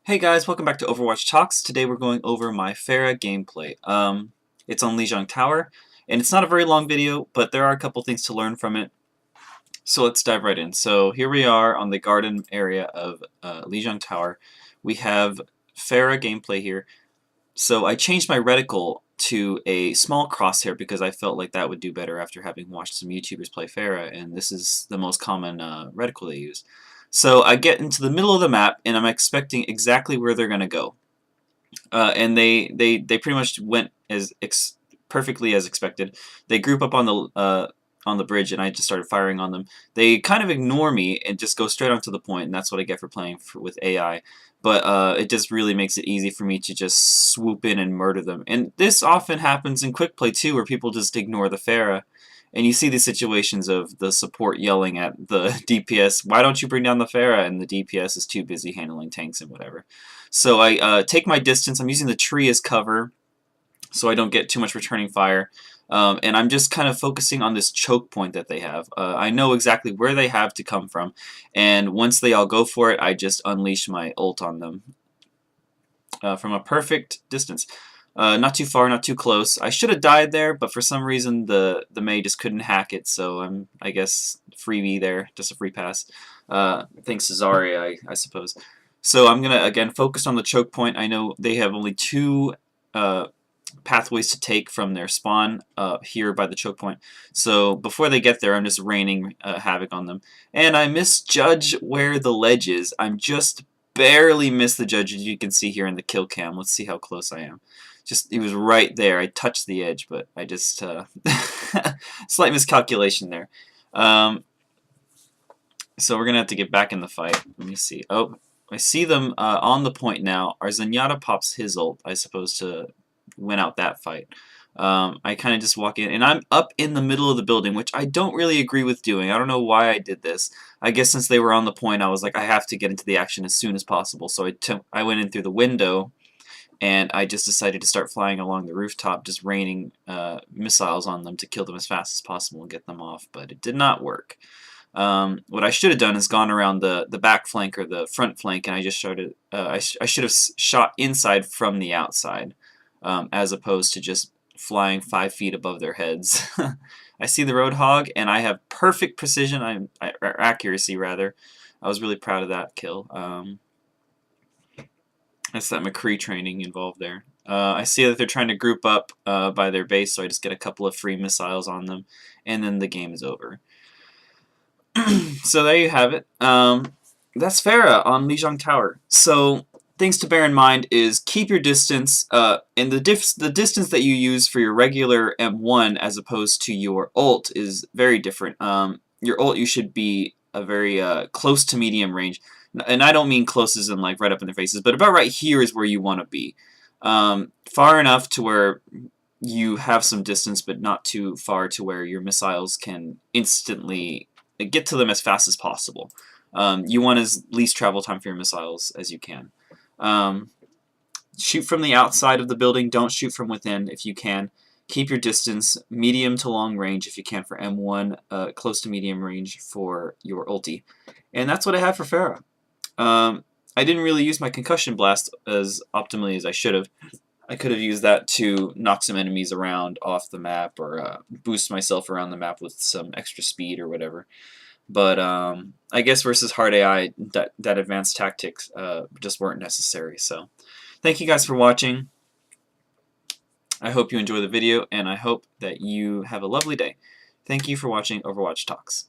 Hey guys, welcome back to Overwatch Talks. Today we're going over my Pharah gameplay. It's on Lijiang Tower, and it's not a very long video, but there are a couple things to learn from it. So let's dive right in. So here we are on the garden area of Lijiang Tower. We have Pharah gameplay here. So I changed my reticle to a small crosshair because I felt like that would do better after having watched some YouTubers play Pharah, and this is the most common reticle they use. So I get into the middle of the map, and I'm expecting exactly where they're going to go. And they pretty much went as perfectly as expected. They group up on the bridge, and I just started firing on them. They kind of ignore me and just go straight on to the point, and that's what I get for playing with AI. But it just really makes it easy for me to just swoop in and murder them. And this often happens in quick play too, where people just ignore the Pharah. And you see these situations of the support yelling at the DPS, "Why don't you bring down the Pharah?" And the DPS is too busy handling tanks and whatever. So I take my distance. I'm using the tree as cover so I don't get too much returning fire. And I'm just kind of focusing on this choke point that they have. I know exactly where they have to come from, and once they all go for it, I just unleash my ult on them from a perfect distance. Not too far, not too close. I should have died there, but for some reason the Mei just couldn't hack it, so I guess freebie there, just a free pass. Thanks to Zarya, I suppose. So I'm gonna again focus on the choke point. I know they have only two pathways to take from their spawn here by the choke point. So before they get there, I'm just raining havoc on them. And I misjudge where the ledge is. I'm just barely missed the judge, as you can see here in the kill cam. Let's see how close I am. Just, it was right there. I touched the edge, but I just slight miscalculation there. So we're gonna have to get back in the fight. Let me see. Oh, I see them on the point now. Our Zenyatta pops his ult, I suppose, to win out that fight. I kind of just walk in, and I'm up in the middle of the building, which I don't really agree with doing. I don't know why I did this. I guess since they were on the point, I was like, I have to get into the action as soon as possible. So I went in through the window, and I just decided to start flying along the rooftop, just raining missiles on them to kill them as fast as possible and get them off, but it did not work. What I should have done is gone around the back flank or the front flank, and I just started. I should have shot inside from the outside, as opposed to just flying 5 feet above their heads. I see the Roadhog, and I have perfect precision. Or accuracy rather. I was really proud of that kill. That's that McCree training involved there. I see that they're trying to group up by their base, so I just get a couple of free missiles on them, and then the game is over. So there you have it. That's Pharah on Lijiang Tower. So things to bear in mind is keep your distance, and the distance that you use for your regular M1 as opposed to your ult is very different. Your ult, you should be a very close to medium range, and I don't mean close as in like right up in their faces, but about right here is where you want to be. Far enough to where you have some distance, but not too far to where your missiles can instantly get to them as fast as possible. You want as least travel time for your missiles as you can. Shoot from the outside of the building. Don't shoot from within if you can. Keep your distance medium to long range if you can for M1, close to medium range for your ulti. And that's what I have for Pharah. I didn't really use my concussion blast as optimally as I should have. I could have used that to knock some enemies around off the map or boost myself around the map with some extra speed or whatever. But I guess versus hard AI, that advanced tactics just weren't necessary. So thank you guys for watching. I hope you enjoy the video, and I hope that you have a lovely day. Thank you for watching Overwatch Talks.